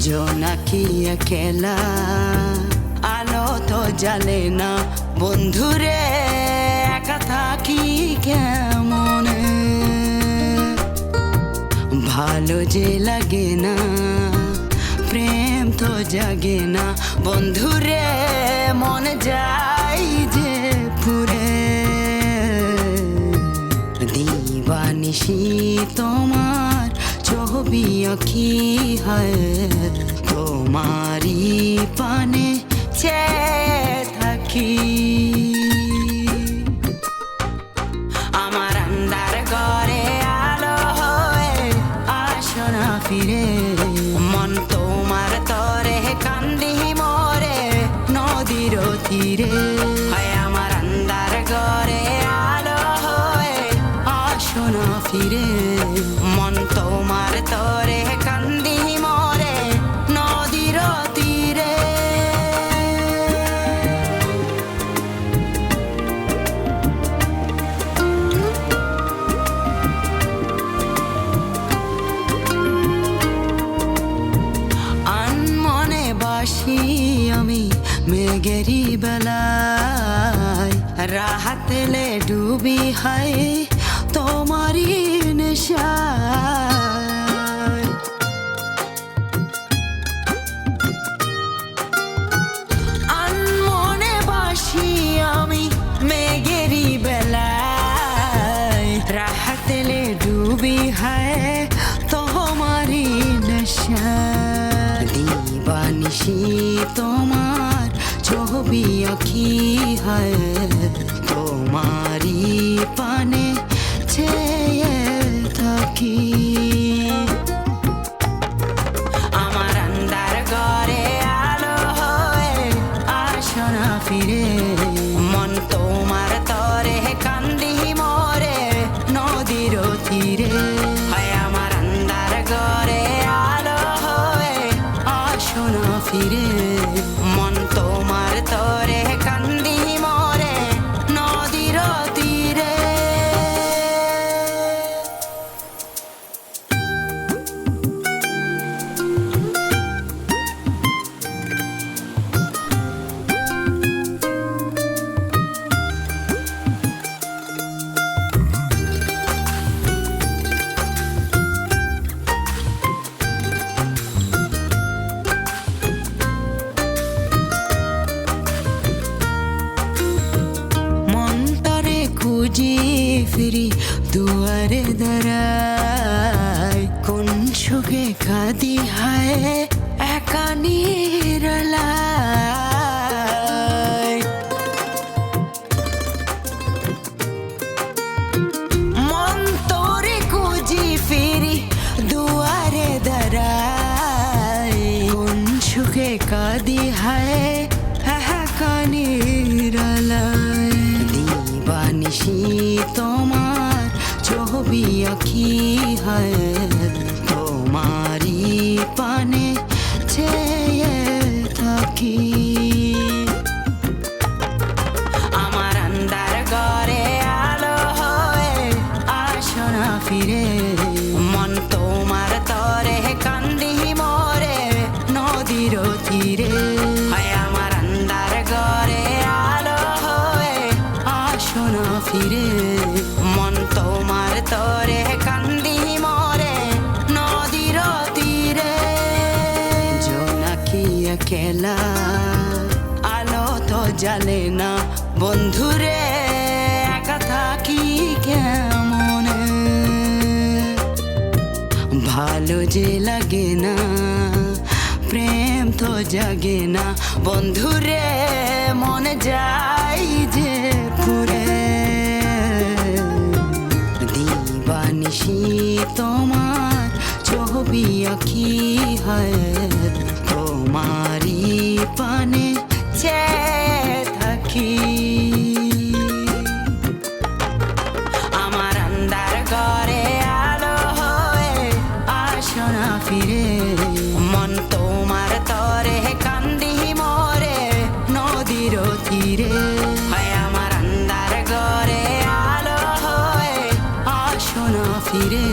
জোনাকি একেলা আলো তো জ্বালে না বন্ধুরে, একা থাকি কেমনে, ভালো যে লাগে না, প্রেম তো জাগে না বন্ধুরে, মনে যাই যে পুরে। দিবানিশি তোমার ছবি আঁকি হয়, তোমারই পানে চেয়ে থাকি। আমার আন্ধার ঘরে আলো হয়ে আসো না ফিরে, মন তোমার তরে কান্দি মরে নদীর তীরে। আমার আন্ধার ঘরে আলো হয়ে আসো না ফিরে, মন তোমার তরে কান্দি মরে নদীর তীরে। আনমনে বাসি আমি মেঘেরি বেলায়, রাহাতেলে ডুবি হায় তোমারই নেশায়। আনমনে বাসি আমি মেঘেরি বেলায়, রাহাতেলে ডুবি হায় তোমারই নেশায়। দিবানিশি তোমার ছবি আঁকি হয়, তোমারই পানে চেয়ে থাকি। আমার আন্ধার ঘরে আলো হয়ে আসো না ফিরে, মন তোমার তরে কান্দি মরে নদীর তীরে। আমার আন্ধার ঘরে আলো হয়ে আসো না ফিরে, মন তোমার তরে কান্দি মরে নদীর তীরে। খুঁজি ফিরি দুয়ারে দাঁড়াই, কোন সুখে কাঁদি হায় একা নিরালায়। মন তোরে খুঁজি ফিরি দুয়ারে দাঁড়াই, কোন সুখে কাঁদি হায় একা নিরালায়। দিবানিশি তোমার ছবি আঁকি হয়, তোমারই পানে চেয়ে থাকি। আমার আন্ধার ঘরে আলো হয়ে আসো না ফিরে, মন তোমার তরে কান্দি মরে নদীর তীরে। আমার আন্ধার ঘরে আলো হয়ে আসো না ফিরে, মন তোমার তরে কান্দি মরে নদীর তীরে। জোনাকি একেলা আলো তো জ্বালে না বন্ধুরে, একা থাকি কেমনে, ভালো যে লাগে না, প্রেম তো জাগে না বন্ধুরে, মনে যাই যে পুরে। দিবানিশি তোমার ছবি আঁকি হয়, তোমারই পানে চেয়ে থাকি। আমার আন্ধার ঘরে আলো হয়ে আসো না ফিরে, মন তোমার তরে কান্দি মরে নদীর তীরে। আমার আন্ধার ঘরে আলো হয়ে আসো না ফিরে,